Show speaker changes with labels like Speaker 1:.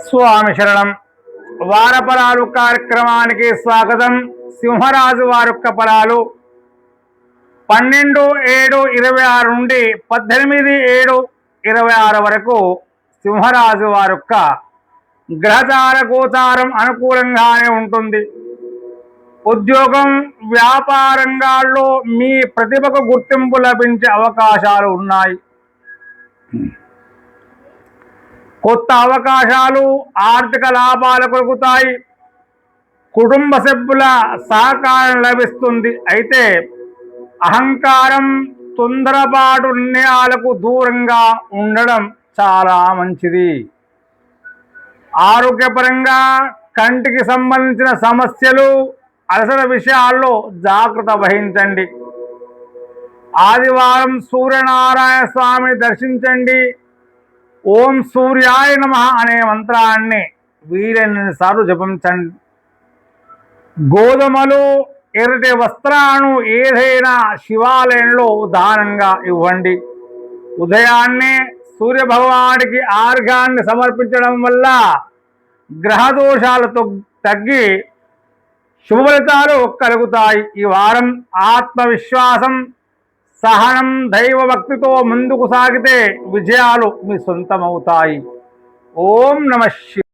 Speaker 1: స్వామి శరణం. వారఫలాలు కార్యక్రమానికి స్వాగతం. సింహరాజు వారొక్క ఫలాలు 12/7/26 నుండి 18/7/26 వరకు సింహరాజు వారొక్క గ్రహచార గోచారం అనుకూలంగానే ఉంటుంది. ఉద్యోగం, వ్యాపారంగాల్లో మీ ప్రతిభకు గుర్తింపు లభించే అవకాశాలు ఉన్నాయి. కొత్త అవకాశాలు, ఆర్థిక లాభాలు కలుగుతాయి. కుటుంబ సభ్యుల సహకారం లభిస్తుంది. అయితే అహంకారం, తొందరపాటు నిర్ణయాలకు దూరంగా ఉండడం చాలా మంచిది. ఆరోగ్యపరంగా కంటికి సంబంధించిన సమస్యలు, అలసట విషయాల్లో జాగ్రత్త వహించండి. ఆదివారం సూర్యనారాయణ స్వామిని దర్శించండి. ఓం సూర్యాయ నమః అనే మంత్రాన్ని వీలైనన్ని సార్లు జపించండి. గోధుమలు, ఎర్రటి వస్త్రాలను ఏదైనా శివాలయంలో దానంగా ఇవ్వండి. ఉదయాన్నే సూర్యభగవానుడికి ఆర్ఘ్యాన్ని సమర్పించడం వల్ల గ్రహదోషాలతో తగ్గి శుభ ఫలితాలు కలుగుతాయి. ఈ వారం ఆత్మవిశ్వాసం, సహనం, దైవభక్తితో ముందుకు సాగితే విజయాలు మీ సొంతమవుతాయి. ఓం నమః శివాయ.